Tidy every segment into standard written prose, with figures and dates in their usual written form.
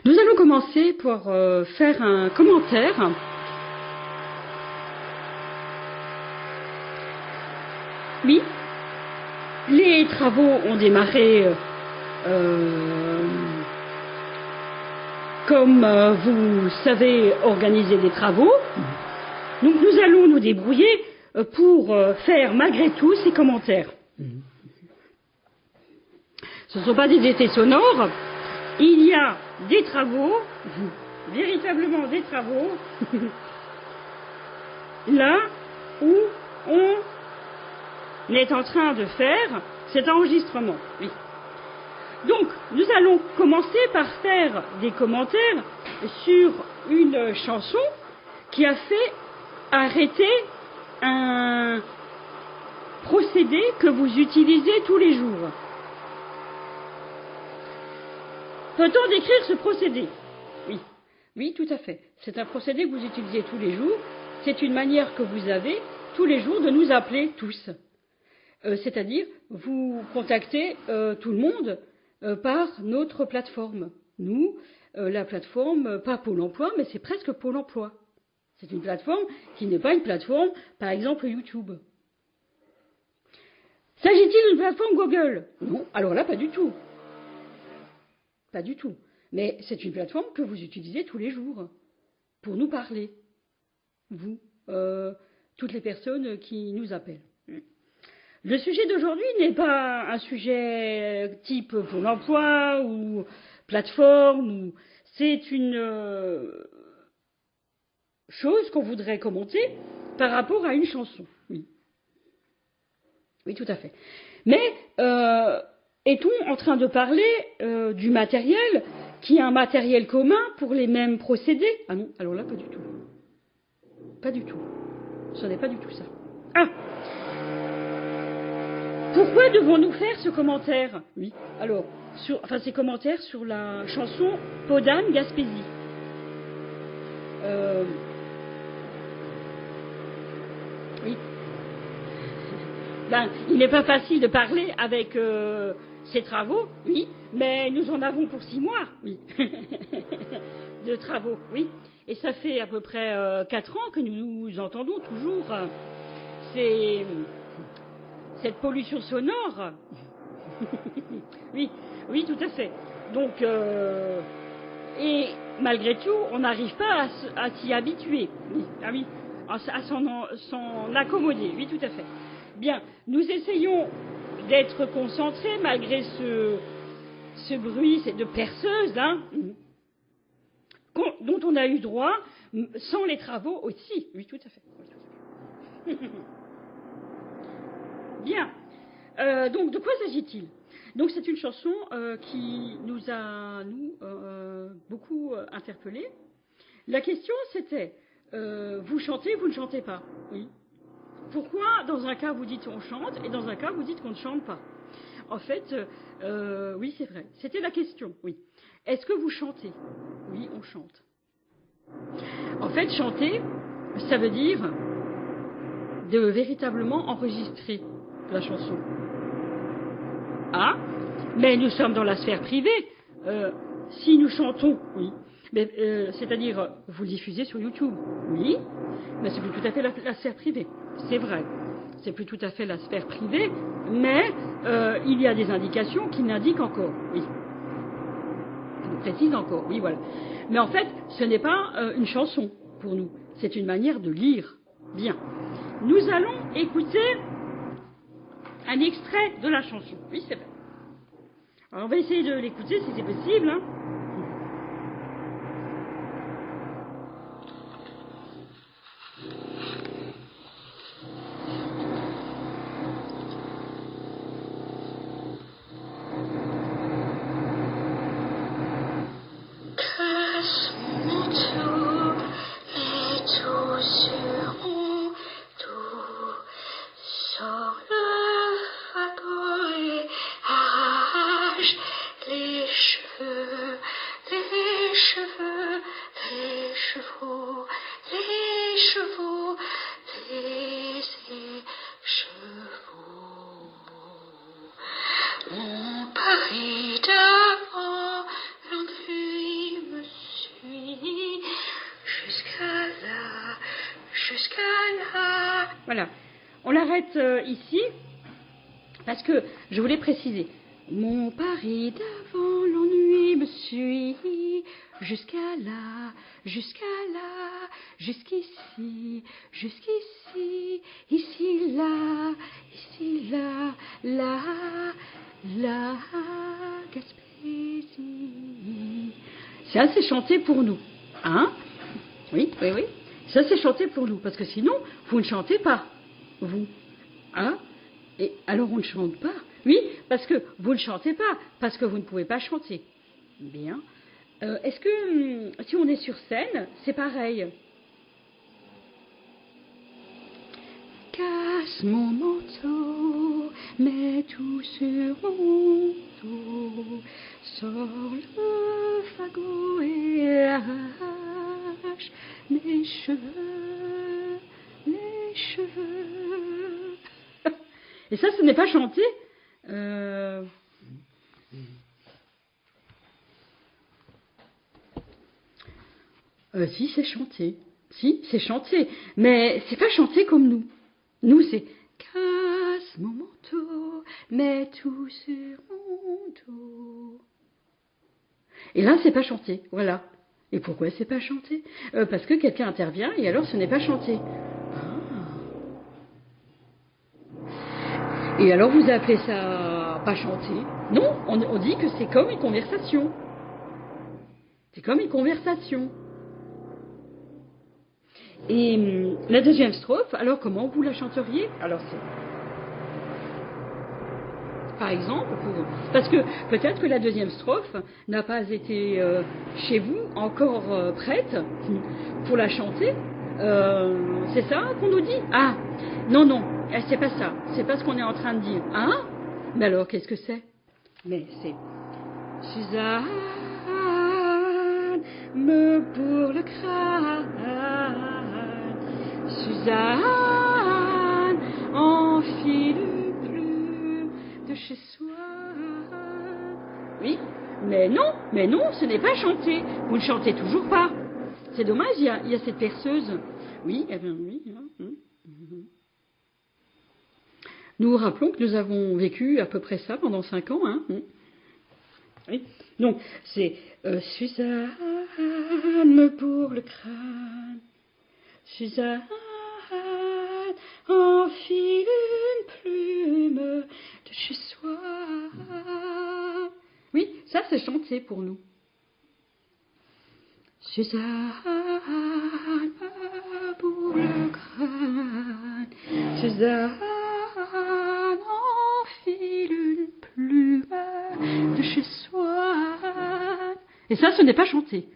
Nous allons commencer par faire un commentaire. Oui, les travaux ont démarré comme vous savez organiser des travaux. Donc nous allons nous débrouiller pour faire malgré tout ces commentaires. Ce ne sont pas des effets sonores. Il y a des travaux, véritablement des travaux, là où on est en train de faire cet enregistrement. Oui. Donc, nous allons commencer par faire des commentaires sur une chanson qui a fait arrêter un procédé que vous utilisez tous les jours. Peut-on décrire ce procédé? Oui. Oui, tout à fait. C'est un procédé que vous utilisez tous les jours. C'est une manière que vous avez tous les jours de nous appeler tous. C'est-à-dire, vous contactez tout le monde par notre plateforme. Nous, la plateforme, pas Pôle emploi, mais c'est presque Pôle emploi. C'est une plateforme qui n'est pas une plateforme, par exemple YouTube. S'agit-il d'une plateforme Google? Non, alors là, pas du tout. Pas du tout. Mais c'est une plateforme que vous utilisez tous les jours pour nous parler. Vous, toutes les personnes qui nous appellent. Le sujet d'aujourd'hui n'est pas un sujet type Pôle emploi ou plateforme. C'est une chose qu'on voudrait commenter par rapport à une chanson. Oui. Oui, tout à fait. Mais est-on en train de parler du matériel qui est un matériel commun pour les mêmes procédés? Ah non, alors là, pas du tout. Pas du tout. Ce n'est pas du tout ça. Ah! Pourquoi devons-nous faire ce commentaire? Oui, alors, ces commentaires sur la chanson Podane Gaspésie. Oui. Ben, il n'est pas facile de parler avec ces travaux, oui, mais nous en avons pour 6 mois, oui, de travaux, oui. Et ça fait à peu près 4 ans que nous entendons toujours cette pollution sonore. Oui, oui, tout à fait. Donc, et malgré tout, on n'arrive pas à s'y habituer. Oui, ah oui, à s'en accommoder. Oui, tout à fait. Bien, nous essayons d'être concentrés malgré ce bruit de perceuse, hein, dont on a eu droit sans les travaux aussi. Oui, tout à fait. Bien. Donc, de quoi s'agit-il? Donc, c'est une chanson qui nous a, beaucoup interpellés. La question, c'était, vous chantez, vous ne chantez pas? Oui. Pourquoi, dans un cas, vous dites on chante, et dans un cas, vous dites qu'on ne chante pas? En fait, oui, c'est vrai. C'était la question, oui. Est-ce que vous chantez? Oui, on chante. En fait, chanter, ça veut dire de véritablement enregistrer la chanson. Ah, mais nous sommes dans la sphère privée. Si nous chantons, oui. C'est-à-dire, vous le diffusez sur YouTube, oui, mais c'est plus tout à fait la sphère privée. C'est vrai, c'est plus tout à fait la sphère privée, mais il y a des indications qui l'indiquent encore, oui. Qui nous précisent encore, oui, voilà. Mais en fait, ce n'est pas une chanson pour nous, c'est une manière de lire. Bien. Nous allons écouter un extrait de la chanson. Oui, c'est vrai. Alors on va essayer de l'écouter si c'est possible. Hein. Paris d'avant, l'ennui me jusqu'à là. Voilà. On l'arrête ici, parce que je voulais préciser. Mon Paris d'avant l'ennui me suit jusqu'à là, jusqu'ici, ici, là, là, Gaspésie. Ça, c'est chanté pour nous. Hein? Oui. Ça, c'est chanté pour nous, parce que sinon, vous ne chantez pas, vous. Hein? Et alors, on ne chante pas. Oui, parce que vous ne chantez pas, parce que vous ne pouvez pas chanter. Bien. Est-ce que, si on est sur scène, c'est pareil? Casse mon manteau, mets tout sur mon dos, sors le fagot et arrache mes cheveux, les cheveux. Et ça, ce n'est pas chanté. Si, c'est chanté. Si, c'est chanté. Mais c'est pas chanté comme nous. Nous, c'est casse mon manteau, mets tout sur mon dos. Et là, c'est pas chanté. Voilà. Et pourquoi c'est pas chanté? Parce que quelqu'un intervient et alors ce n'est pas chanté. Et alors vous appelez ça pas chanté? Non, on dit que c'est comme une conversation. C'est comme une conversation. Et la deuxième strophe, alors comment vous la chanteriez? Alors c'est... Par exemple, parce que peut-être que la deuxième strophe n'a pas été chez vous encore prête pour la chanter. C'est ça qu'on nous dit? Ah, non, c'est pas ça. C'est pas ce qu'on est en train de dire. Hein? Mais alors, qu'est-ce que c'est? Mais c'est... Suzanne me bourre le crâne. Suzanne enfile une plume de chez soi. Oui, mais non, ce n'est pas chanté. Vous ne chantez toujours pas. C'est dommage, il y a cette perceuse. Oui, eh bien oui. Nous rappelons que nous avons vécu à peu près ça pendant 5 ans. Oui. Donc, c'est Suzanne me bourre le crâne. Suzanne enfile une plume de chez soi. Oui, ça c'est chanté pour nous. Suzanne me bourre le crâne. Suzanne enfile une plume de chez soi. Et ça, ce n'est pas chanté.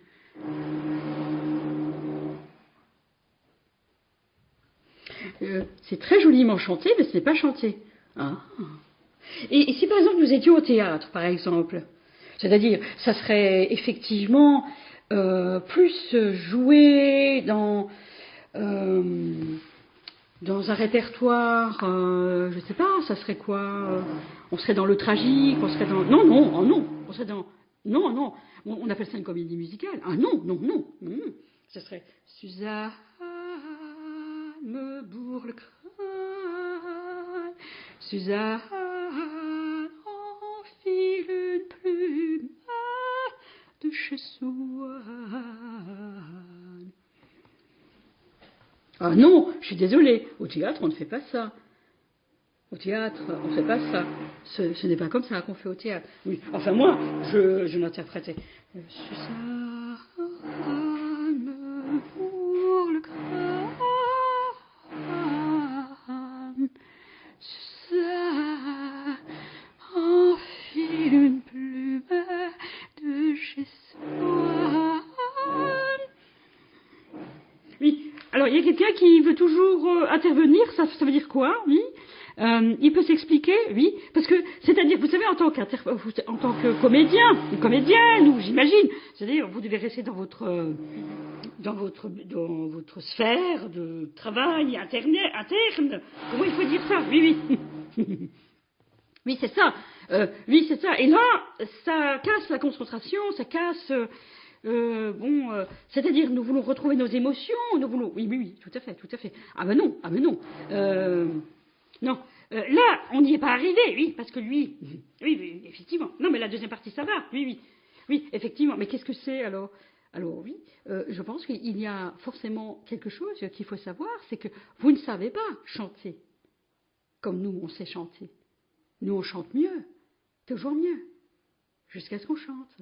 C'est très joliment chanté, mais ce n'est pas chanté. Ah. Et si par exemple nous étions au théâtre, par exemple, c'est-à-dire, ça serait effectivement plus joué dans un répertoire, je sais pas, ça serait quoi? On serait dans le tragique, on serait dans... Non, on serait dans... Non, on appelle ça une comédie musicale. Ah non. Ça serait Suzanne me bourre le crâne, Suzanne enfile une plume de chez soi. Ah non, je suis désolée, au théâtre on ne fait pas ça. Au théâtre, on ne fait pas ça. Ce n'est pas comme ça qu'on fait au théâtre. Oui. Enfin moi, je l'interprétais. Suzanne me bourre le crâne, Suzanne enfile une plume de chez soi. Oui. Alors il y a quelqu'un qui veut toujours intervenir. Ça veut dire quoi? Oui. Il peut s'expliquer, oui, parce que, c'est-à-dire, vous savez, en tant que comédien, ou comédienne, ou j'imagine, c'est-à-dire, vous devez rester dans votre sphère de travail interne. Comment il faut dire ça? Oui. Oui, c'est ça. Et là, ça casse la concentration, ça casse C'est-à-dire, nous voulons retrouver nos émotions, nous voulons... Oui, oui, oui, tout à fait, tout à fait. Ah ben non, ah ben non. Non, là, on n'y est pas arrivé, oui, parce que lui... Oui, oui, effectivement. Non, mais la deuxième partie, ça va, oui, oui. Oui, effectivement. Mais qu'est-ce que c'est, alors? Alors oui, je pense qu'il y a forcément quelque chose qu'il faut savoir, c'est que vous ne savez pas chanter comme nous, on sait chanter. Nous, on chante mieux, toujours mieux, jusqu'à ce qu'on chante.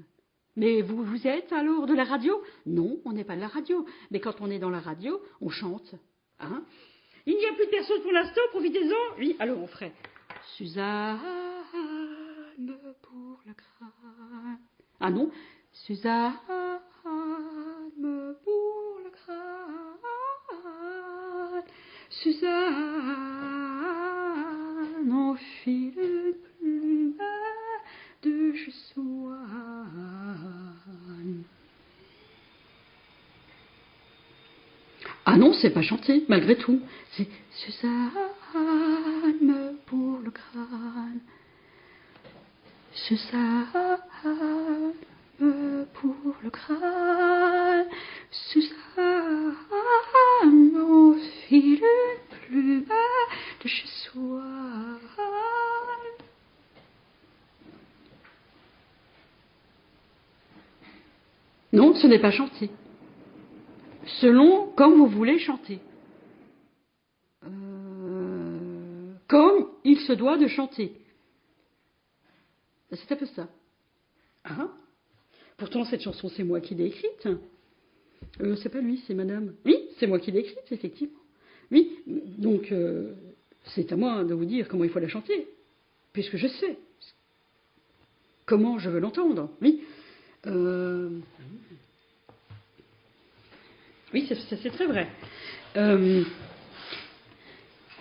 Mais vous êtes alors de la radio? Non, on n'est pas de la radio. Mais quand on est dans la radio, on chante. Hein? Il n'y a plus de personne pour l'instant, profitez-en. Oui, alors on ferait Suzanne pour le crâne. Ah non, Suzanne pour le crâne. Suzanne enfile le plume de Swann. Ah non, c'est pas chanté, malgré tout. C'est Suzanne pour le crâne. Suzanne pour le crâne. Suzanne enfile une plume de chez Swann. Non, ce n'est pas chanté. Selon comme vous voulez chanter. Comme il se doit de chanter. C'est un peu ça. Ah. Pourtant, cette chanson, c'est moi qui l'ai écrite. C'est pas lui, c'est madame. Oui, c'est moi qui l'ai écrite, effectivement. Oui, donc, c'est à moi de vous dire comment il faut la chanter, puisque je sais comment je veux l'entendre. Oui. Oui, c'est très vrai.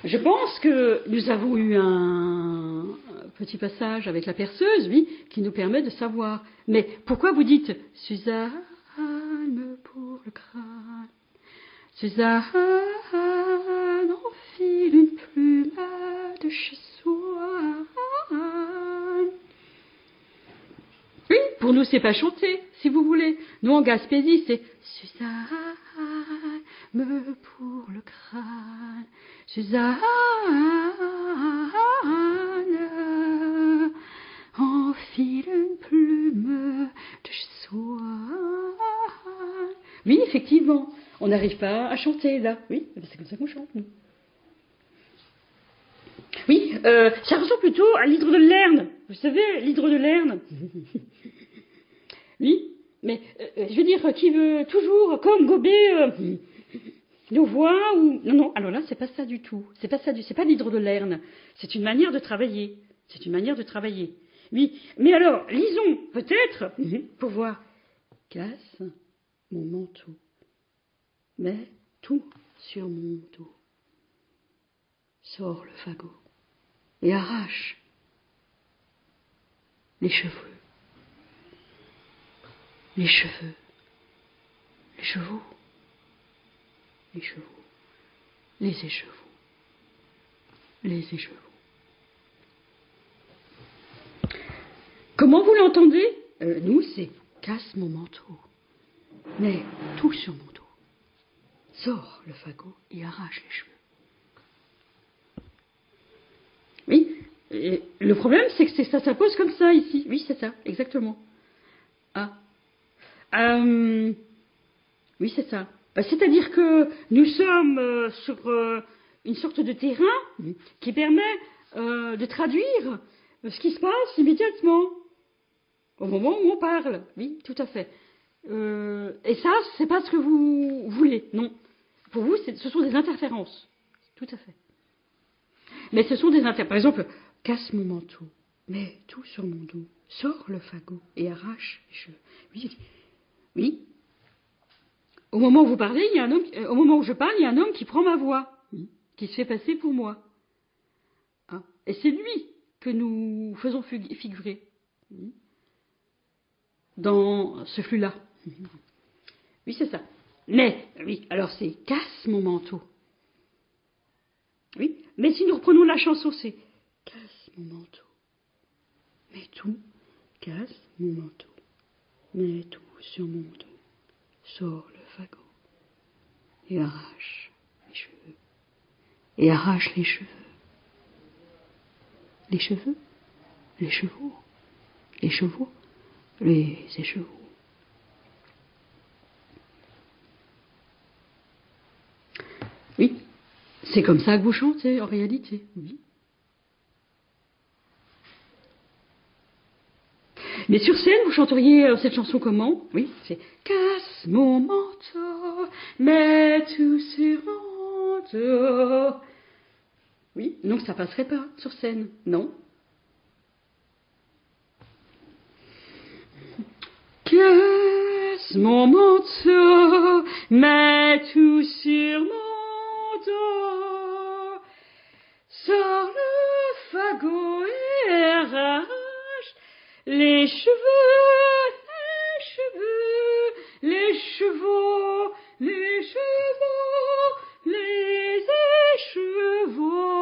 Je pense que nous avons eu un petit passage avec la perceuse, oui, qui nous permet de savoir. Mais pourquoi vous dites Suzanne pour le crâne? Suzanne enfile une plume de chez Swann. Oui, pour nous, c'est pas chanté, si vous voulez. Nous, en Gaspésie, c'est Suzanne pour le crâne. Suzanne enfile une plume de Swann. Oui, effectivement, on n'arrive pas à chanter là. Oui, c'est comme ça qu'on chante, nous. Oui, ça ressemble plutôt à l'hydre de Lerne. Vous savez, l'hydre de Lerne. Oui, mais je veux dire, qui veut toujours, comme gober nos voix ou... Non, non, alors là, c'est pas ça du tout. C'est pas ça c'est pas l'hydre de Lerne. C'est une manière de travailler. C'est une manière de travailler. Oui, mais alors, lisons, peut-être, pour voir. Casse mon manteau. Mets tout sur mon dos. Sors le fagot et arrache les cheveux. Les cheveux. Les chevaux. Les chevaux. Les écheveaux. Les écheveaux. Comment vous l'entendez? Nous, c'est casse mon manteau. Mets tout sur mon dos. Sors le fagot et arrache les cheveux. Oui, et le problème, c'est que ça s'impose comme ça ici. Oui, c'est ça, exactement. Ah. Oui, c'est ça. C'est-à-dire que nous sommes sur une sorte de terrain qui permet de traduire ce qui se passe immédiatement, au moment où on parle. Oui, tout à fait. Et ça, c'est pas ce que vous voulez, non. Pour vous, ce sont des interférences. Tout à fait. Mais ce sont des interférences. Par exemple, casse mon manteau, mets tout sur mon dos, sors le fagot et arrache les cheveux. Oui, oui. Au moment où vous parlez, il y a un homme, au moment où je parle, il y a un homme qui prend ma voix, qui se fait passer pour moi. Hein? Et c'est lui que nous faisons figurer dans ce flux-là. Oui, c'est ça. Mais, oui, alors c'est casse mon manteau. Oui, mais si nous reprenons la chanson, c'est casse mon manteau. Mets tout, casse mon manteau. Mets tout sur mon dos. sort le fagot et arrache les cheveux. Et arrache les cheveux. Les cheveux, les chevaux, les chevaux, les écheveaux. Oui, c'est comme ça que vous chantez en réalité, oui. Mais sur scène, vous chanteriez cette chanson comment? Oui, c'est casse mon manteau, mets tout sur mon dos. Oui, non, ça passerait pas sur scène, non. Casse mon manteau, mets tout sur mon dos, sors le fagot et arrache les cheveux, les chevaux, les chevaux, les écheveaux.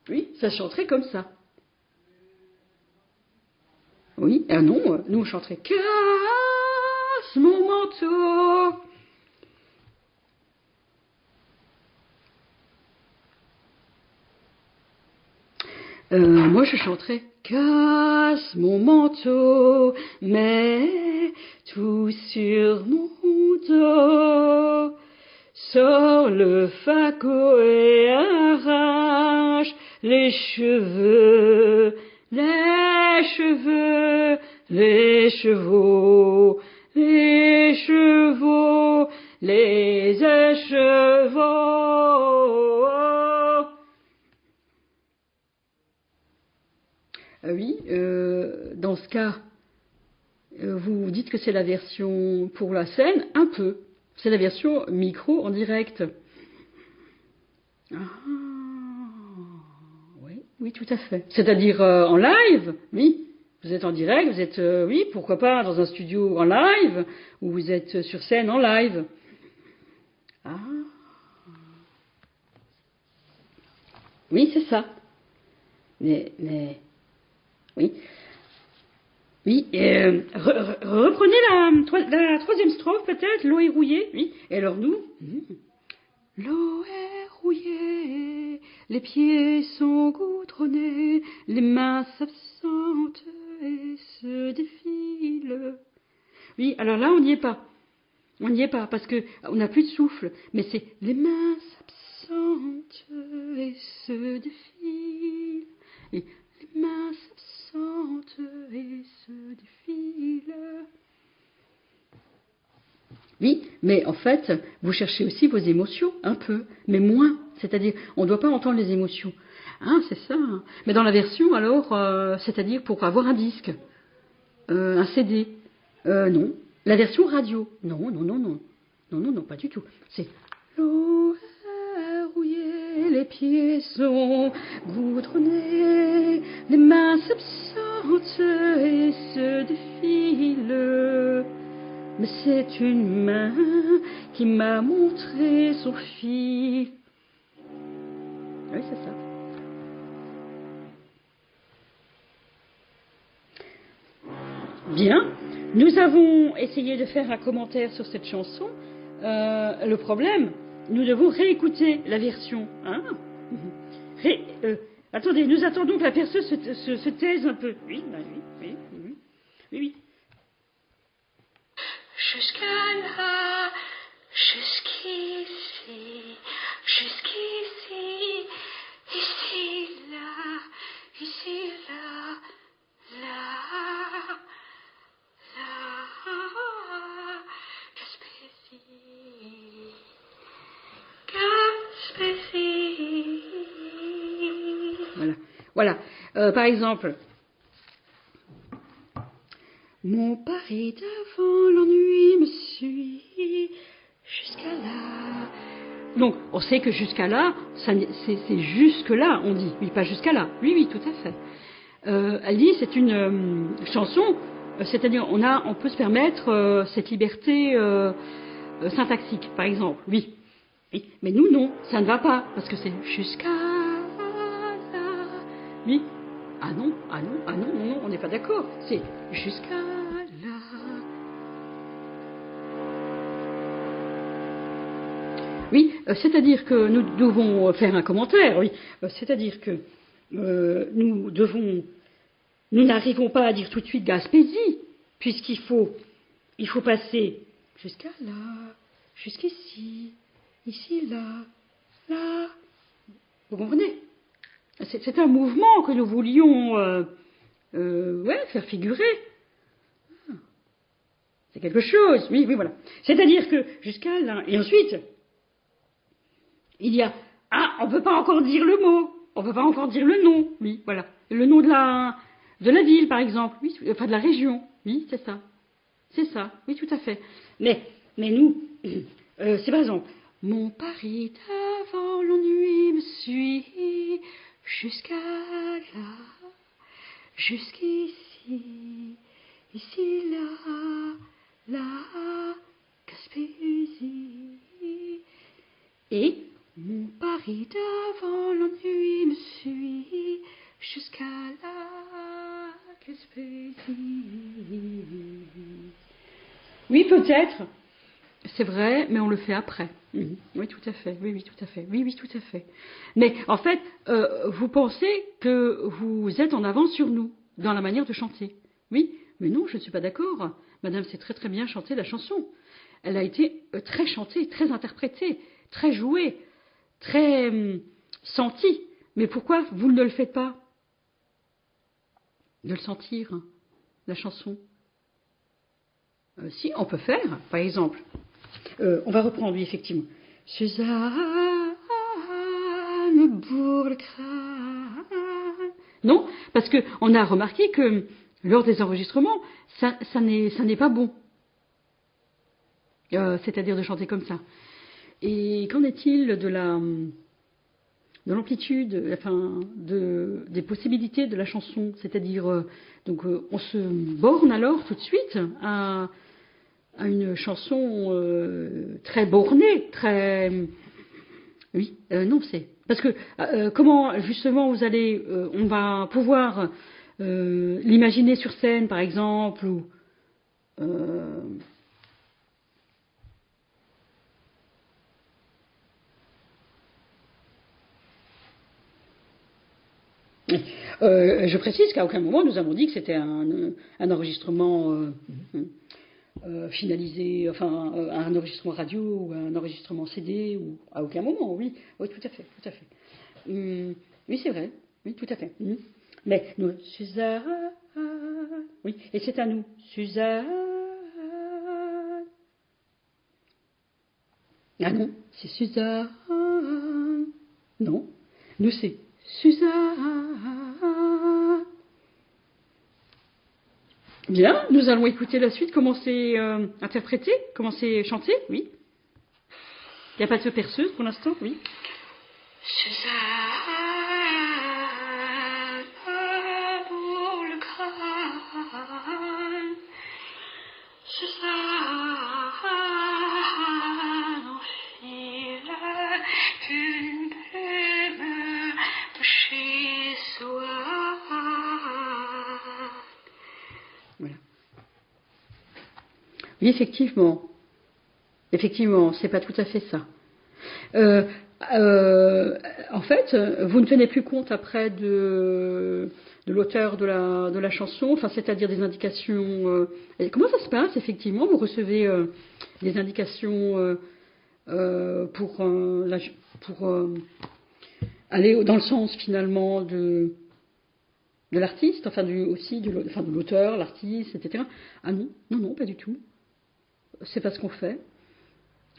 Oui, ça chanterait comme ça. Oui, ah non, nous on chanterait casse mon manteau. Moi je chanterais casse mon manteau, mets tout sur mon dos, sors le fagot et arrache les cheveux, les cheveux, les chevaux, les chevaux, les écheveaux. Oui, dans ce cas, vous dites que c'est la version pour la scène, un peu. C'est la version micro en direct. Ah, oui, oui, tout à fait. C'est-à-dire en live, oui. Vous êtes en direct, vous êtes, oui, pourquoi pas, dans un studio en live, ou vous êtes sur scène en live. Ah. Oui, c'est ça. Mais oui. Oui, reprenez la troisième strophe peut-être, l'eau est rouillée, oui. Et alors nous, l'eau est rouillée, les pieds sont goudronnés, les mains s'absentent et se défilent. Oui, alors là on n'y est pas. On n'y est pas parce que on n'a plus de souffle, mais c'est les mains s'absentent et se défilent. Et les mains s'absentent et se défilent. Oui, mais en fait, vous cherchez aussi vos émotions, un peu, mais moins. C'est-à-dire, on ne doit pas entendre les émotions. Hein, c'est ça. Hein. Mais dans la version, alors, c'est-à-dire pour avoir un disque, un CD, non. La version radio, non, non, non, non. Non, non, non, pas du tout. C'est l'eau est rouillée, les pieds sont goudronnés, les mains s'absentent et se défilent. Mais c'est une main qui m'a montré son fil. Oui, c'est ça. Bien. Nous avons essayé de faire un commentaire sur cette chanson. Le problème, nous devons réécouter la version. Hein. Attendez, nous attendons que la perceuse se taise un peu. Oui, bah oui, oui, oui, oui, oui. Jusqu'à là, jusqu'ici, jusqu'ici, ici, là, là, Gaspésie. Voilà. Voilà. Par exemple, mon pari d'avant, l'ennui me suit jusqu'à là. Donc, on sait que jusqu'à là, c'est jusque là, on dit. Oui, pas jusqu'à là. Oui, oui, tout à fait. Elle dit, c'est une chanson, c'est-à-dire, on peut se permettre cette liberté syntaxique, par exemple. Oui. Oui. Mais nous, non, ça ne va pas, parce que c'est jusqu'à là. Oui. Ah non, ah non, ah non, non, non, on n'est pas d'accord. C'est jusqu'à là. Oui, c'est-à-dire que nous devons faire un commentaire, oui. C'est-à-dire que nous n'arrivons pas à dire tout de suite Gaspésie, puisqu'il faut passer jusqu'à là, jusqu'ici, ici, là, là. Vous comprenez? C'est un mouvement que nous voulions faire figurer. C'est quelque chose, oui, oui, voilà. C'est-à-dire que jusqu'à là, et ensuite, il y a, on ne peut pas encore dire le mot, on ne peut pas encore dire le nom, oui, voilà. Le nom de la ville, par exemple, oui, enfin de la région, oui, c'est ça, oui, tout à fait. Mais nous, c'est par exemple, mon Paris d'avant l'ennui me suit jusqu'à là, jusqu'ici, ici, là, Gaspésie. Et mon Paris d'avant l'ennui me suit jusqu'à la Gaspésie. Oui, peut-être, c'est vrai, mais on le fait après. Oui, tout à fait. Oui, tout à fait. Oui, tout à fait. Mais en fait, vous pensez que vous êtes en avance sur nous dans la manière de chanter. Oui, mais non, je ne suis pas d'accord. Madame sait très très bien chanter la chanson. Elle a été très chantée, très interprétée, très jouée, très sentie. Mais pourquoi vous ne le faites pas? De le sentir, la chanson. Si, on peut faire, par exemple. On va reprendre, oui, effectivement. Suzanne Bourg-le-Crâne. Non, parce qu'on a remarqué que lors des enregistrements, ça n'est pas bon. C'est-à-dire de chanter comme ça. Et qu'en est-il de l'amplitude, enfin, des possibilités de la chanson? C'est-à-dire, donc, on se borne alors tout de suite à une chanson très bornée, très... Oui, non, c'est... Parce que comment, justement, on va pouvoir l'imaginer sur scène, par exemple, ou... je précise qu'à aucun moment nous avons dit que c'était un enregistrement finalisé, enfin un enregistrement radio ou un enregistrement CD, ou à aucun moment, oui, oui, tout à fait, tout à fait. Oui, c'est vrai, oui, tout à fait. Mais nous, Suzanne, oui, et c'est à nous, Suzanne. Ah non, c'est Suzanne. Non, nous c'est Suzanne. Bien, nous allons écouter la suite, comment c'est interprété, comment c'est chanté, oui. Il n'y a pas de perceuse pour l'instant, oui. Suzanne Bourg-le-Crâne, Suzanne enfile une plume de chez soi. Voilà. Oui, effectivement. Effectivement, c'est pas tout à fait ça. En fait, vous ne tenez plus compte après de l'auteur de la chanson, enfin, c'est-à-dire des indications. Comment ça se passe, effectivement? Vous recevez des indications pour aller dans le sens, finalement, de l'artiste, enfin, aussi de l'auteur, l'artiste, etc. Ah non, non, non, pas du tout. C'est pas ce qu'on fait.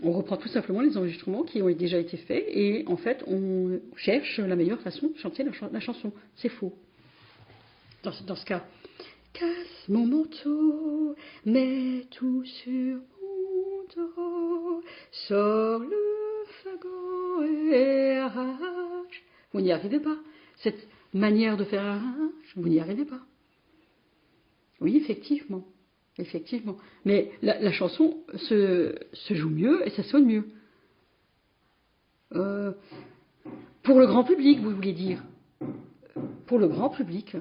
On reprend tout simplement les enregistrements qui ont déjà été faits et en fait on cherche la meilleure façon de chanter la chanson. C'est faux. Dans ce cas. Casse mon manteau, mets tout sur mon dos, sors le fagot et arrache. Vous n'y arrivez pas. Cette manière de faire arrache, vous n'y arrivez pas. Oui, effectivement. Effectivement. Mais la chanson se joue mieux et ça sonne mieux. Pour le grand public, vous voulez dire? Pour le grand public.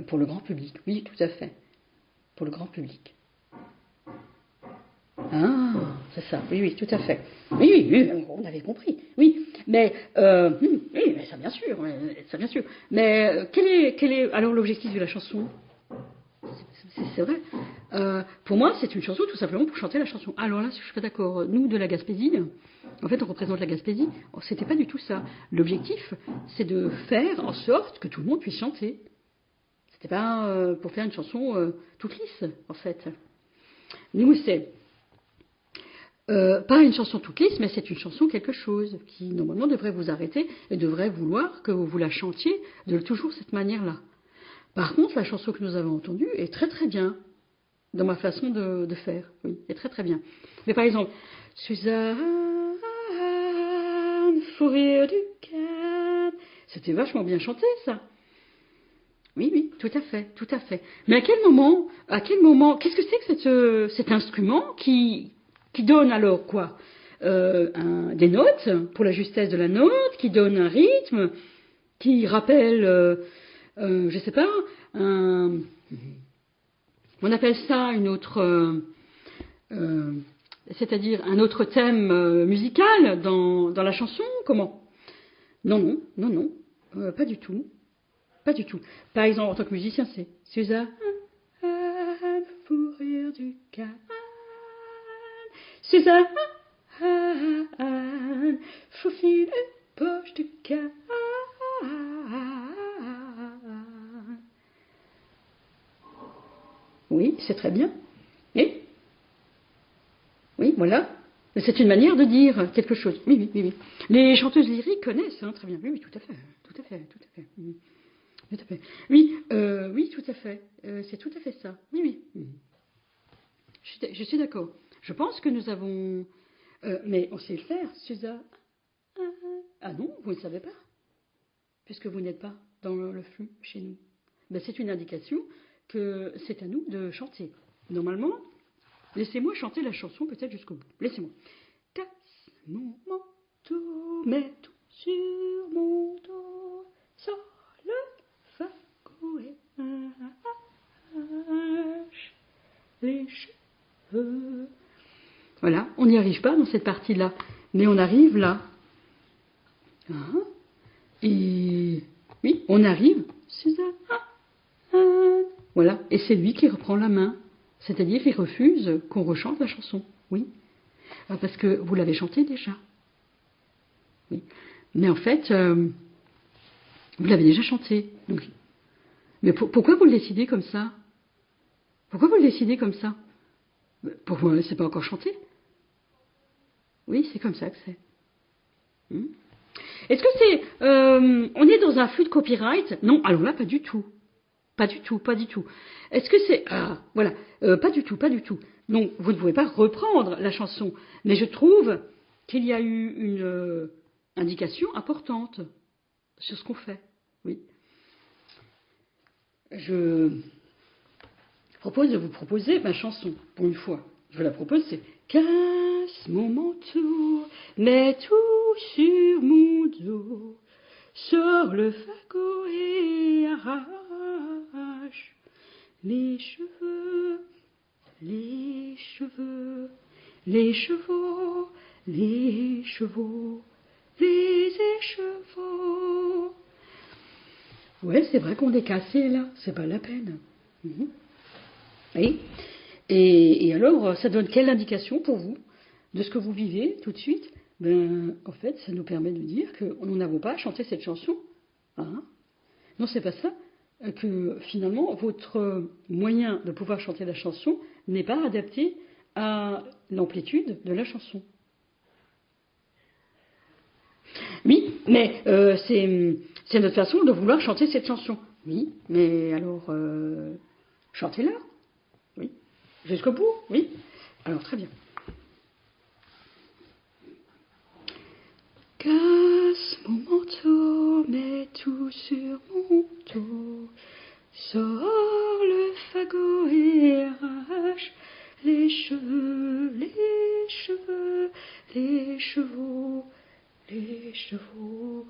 pour le grand public. Oui, tout à fait. Pour le grand public. Ah, c'est ça. Oui, oui, tout à fait. Oui, oui, oui, on avait compris. Oui, mais oui, mais ça bien sûr, ça bien sûr. Mais quel est alors l'objectif de la chanson? C'est vrai. Pour moi, c'est une chanson tout simplement pour chanter la chanson. Alors là, je suis pas d'accord. Nous, de la Gaspésie, en fait, on représente la Gaspésie. C'était pas du tout ça. L'objectif, c'est de faire en sorte que tout le monde puisse chanter. C'était pas pour faire une chanson toute lisse, en fait. Nous, c'est pas une chanson toute lisse, mais c'est une chanson quelque chose qui, normalement, devrait vous arrêter et devrait vouloir que vous la chantiez de toujours cette manière-là. Par contre, la chanson que nous avons entendue est très très bien dans ma façon de faire. Oui, est très très bien. Mais par exemple, Suzanne, fourrure du Cap, c'était vachement bien chanté ça. Oui, oui, tout à fait, tout à fait. Mais à quel moment, qu'est-ce que c'est que cet instrument qui donne alors quoi des notes pour la justesse de la note, qui donne un rythme, qui rappelle, je sais pas, on appelle ça une autre, c'est-à-dire un autre thème musical dans la chanson, comment? Non, non, non, non, pas du tout. Pas du tout. Par exemple, en tant que musicien, c'est Suzanne, fourrure du Cannes. Suzanne, faufile, poche de Cannes. Oui, c'est très bien. Et oui, voilà. C'est une manière de dire quelque chose. Oui, oui, oui, oui. Les chanteuses lyriques connaissent, hein, très bien. Oui, oui, tout à fait, tout à fait, tout à fait. Tout à fait. Oui, oui, tout à fait. C'est tout à fait ça. Oui, oui. Je suis d'accord. Je pense que nous avons... mais on sait le faire, Suzanne. Ah non, vous ne savez pas, puisque vous n'êtes pas dans le flux chez nous. Ben, c'est une indication que c'est à nous de chanter. Normalement, laissez-moi chanter la chanson peut-être jusqu'au bout. Laissez-moi. Casse mon manteau, mets tout sur mon dos, sors le fagot et arrache les cheveux. Voilà, on n'y arrive pas dans cette partie-là, mais on arrive là. Hein? Et oui, on arrive. Suzanne. Voilà, et c'est lui qui reprend la main. C'est-à-dire qu'il refuse qu'on rechante la chanson. Oui. Parce que vous l'avez chantée déjà. Oui. Mais en fait, vous l'avez déjà chantée. Donc, mais pourquoi vous le décidez comme ça? Pourquoi vous le décidez comme ça? Pour moi, c'est pas encore chanté. Oui, c'est comme ça que c'est. Est-ce que c'est... on est dans un flux de copyright? Non, alors là, pas du tout. Pas du tout, pas du tout. Est-ce que c'est... Ah, voilà, pas du tout, pas du tout. Donc, vous ne pouvez pas reprendre la chanson. Mais je trouve qu'il y a eu une indication importante sur ce qu'on fait. Oui. Je propose de vous proposer ma chanson, pour une fois. Je la propose, c'est Casse mon manteau, mets tout sur mon dos, sors le fagot et arrache les cheveux, les cheveux, les chevaux, les chevaux, les écheveaux. Ouais, c'est vrai qu'on est cassé là, c'est pas la peine. Oui. Et alors, ça donne quelle indication pour vous de ce que vous vivez tout de suite? Ben, en fait, ça nous permet de dire que nous n'avons pas à chanter cette chanson. Hein? Non, c'est pas ça. Que finalement, votre moyen de pouvoir chanter la chanson n'est pas adapté à l'amplitude de la chanson. Oui, mais c'est notre façon de vouloir chanter cette chanson. Oui, mais alors, chantez-la. Oui. Jusqu'au bout, oui. Alors, très bien. Casse mon manteau, mets tout sur mon dos, sors le fagot et arrache les cheveux, les cheveux, les chevaux, les chevaux,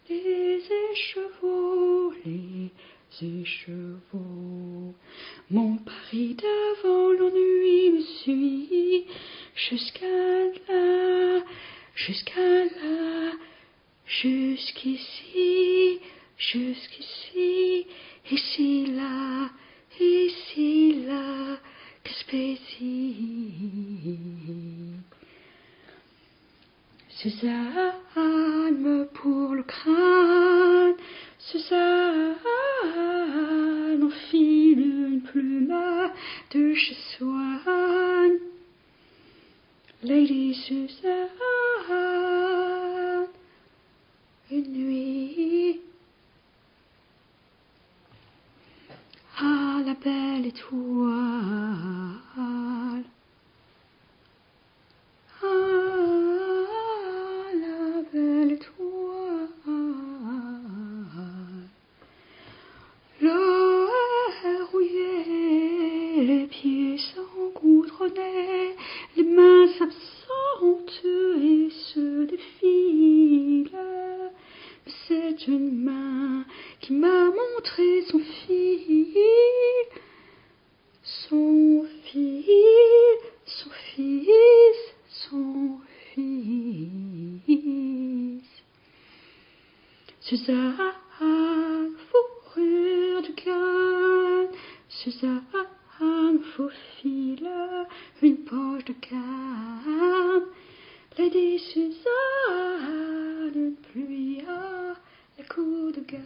les écheveaux, les ses chevaux. Mon pari d'avant l'ennui me suit jusqu'à là, jusqu'ici, ici là, Gaspésie. Suzanne me pour le crâne, Suzanne enfile une plume de chez Swann. Lady Suzanne, une nuit à la belle étoile. La belle étoile, l'heure rouillée, les pieds s'engoudronnaient, les mains s'absentent et se défilent. C'est une main qui m'a montré son fil, son fils, son fils. Suzanne, fourrure de canne, Suzanne, faufile, une poche de canne. Lady Suzanne, une pluie à la cour de gale.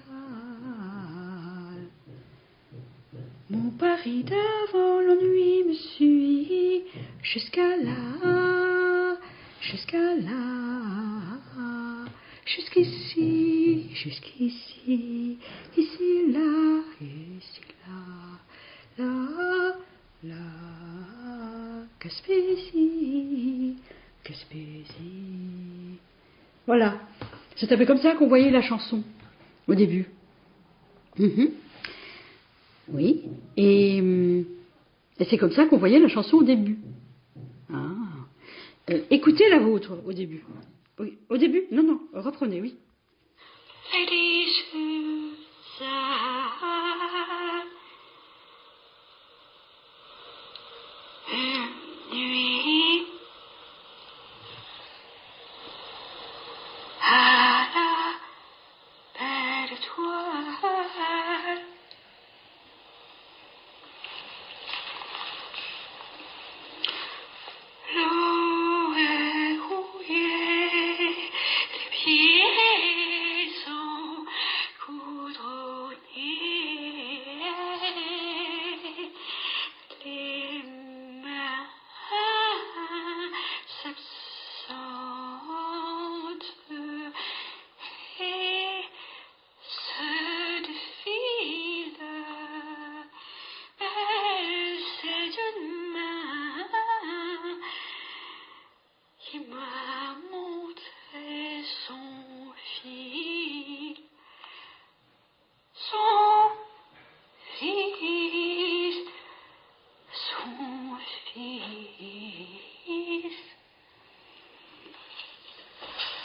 Mon pari d'avant l'ennui me suit jusqu'à là, jusqu'ici, ici là, Gaspésie. Voilà, c'est un peu comme ça qu'on voyait la chanson au début. Oui, et c'est comme ça qu'on voyait la chanson au début. Écoutez la vôtre au début. Oui, au début, non, reprenez, oui. Lady Suzanne, une nuit à la belle étoile. L'eau est rouillée, les pieds sont coudronnés, les mains s'absentent et se défilent. C'est une main qui m'a montré son fil, son fils.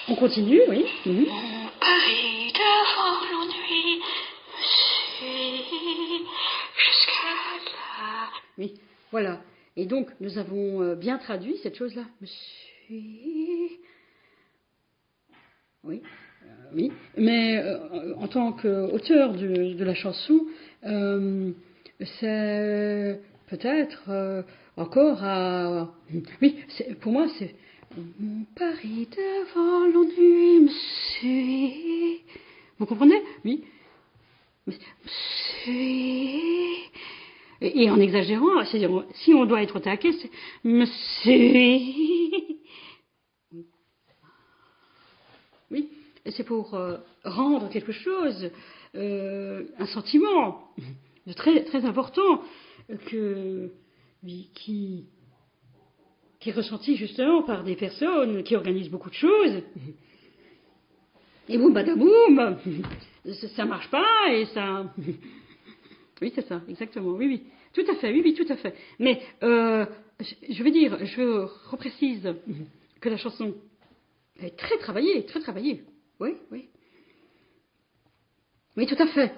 On continue, oui. Mon pari d'avant l'ennui me suit jusqu'à là. Oui, voilà. Et donc, nous avons bien traduit cette chose-là. Me suit. Oui, oui. Mais en tant qu'auteur de la chanson, c'est peut-être encore à... Oui, pour moi, c'est... Mon pari d'avant l'ennui me suit. Vous comprenez? Oui. Me suit. Et en exagérant, c'est-à-dire, si on doit être au taquet, c'est me suit. Oui, et c'est pour rendre quelque chose, un sentiment très, très important qui est ressenti justement par des personnes qui organisent beaucoup de choses. Et boum, badaboum, ça marche pas et ça... Oui, c'est ça, exactement, oui, tout à fait, oui, tout à fait. Mais je reprécise que la chanson est très travaillée, oui. Oui, tout à fait.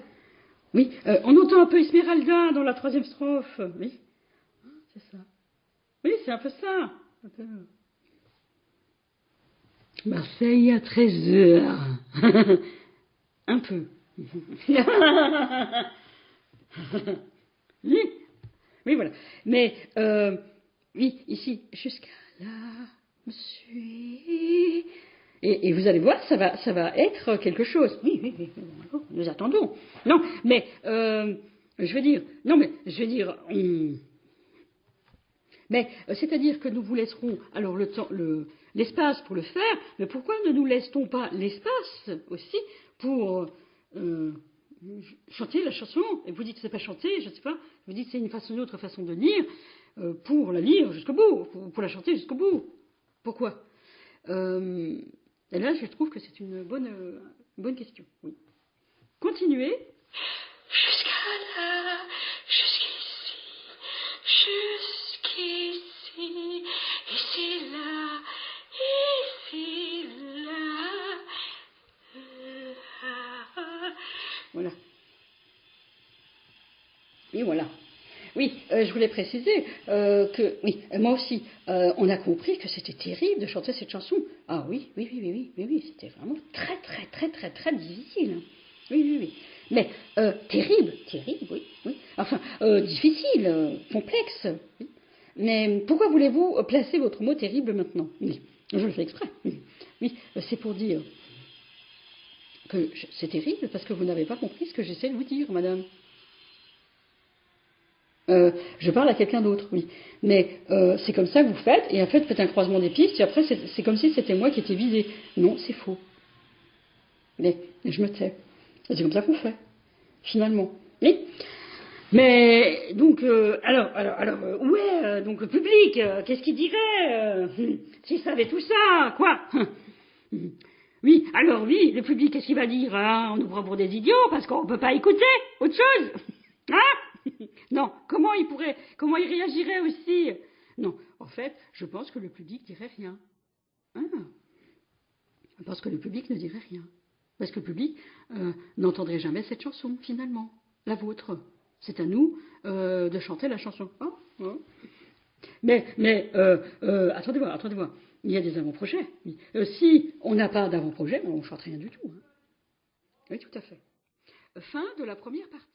Oui, on entend un peu Esmeralda dans la troisième strophe. Oui, c'est ça. Oui, c'est un peu ça. Un peu. Marseille à 13h. Un peu. Oui, oui, voilà. Mais, oui, ici, jusqu'à là, monsieur. Et vous allez voir, ça va être quelque chose. Oui, oui, oui, nous attendons. Non, mais, je veux dire, mais c'est-à-dire que nous vous laisserons alors l'espace pour le faire, mais pourquoi ne nous laisse-t-on pas l'espace aussi pour chanter la chanson? Et vous dites que c'est pas chanter, je ne sais pas, vous dites que c'est une autre façon de lire, pour la lire jusqu'au bout, pour la chanter jusqu'au bout. Pourquoi? Et là, je trouve que c'est une bonne question. Oui. Continuez. Jusqu'à là, jusqu'ici, jusqu'ici, ici, là, ici, là, là. Voilà. Et voilà. Oui, je voulais préciser que, oui, moi aussi, on a compris que c'était terrible de chanter cette chanson. Ah oui, oui, c'était vraiment très, très, très, très, très difficile. Oui, oui, oui. Mais terrible, oui, oui. Enfin, difficile, complexe. Oui. Mais pourquoi voulez-vous placer votre mot terrible maintenant? Oui, je le fais exprès. Oui, c'est pour dire que c'est terrible parce que vous n'avez pas compris ce que j'essaie de vous dire, madame. Je parle à quelqu'un d'autre, oui. Mais c'est comme ça que vous faites, et en fait, faites un croisement des pistes, et après, c'est comme si c'était moi qui étais visé. Non, c'est faux. Mais je me tais. C'est comme ça qu'on fait, finalement. Oui. Mais donc, donc le public, qu'est-ce qu'il dirait s'il savait tout ça, quoi? Oui, alors oui, le public, qu'est-ce qu'il va dire, hein? On nous prend pour des idiots parce qu'on ne peut pas écouter autre chose, hein? Non, comment il réagirait aussi? Non, en fait, je pense que le public dirait rien. Hein? Je pense que le public ne dirait rien. Parce que le public n'entendrait jamais cette chanson, finalement, la vôtre. C'est à nous de chanter la chanson. Oh, oh. Mais attendez voir. Il y a des avant-projets. Si on n'a pas d'avant-projet, on ne chante rien du tout. Hein. Oui, tout à fait. Fin de la première partie.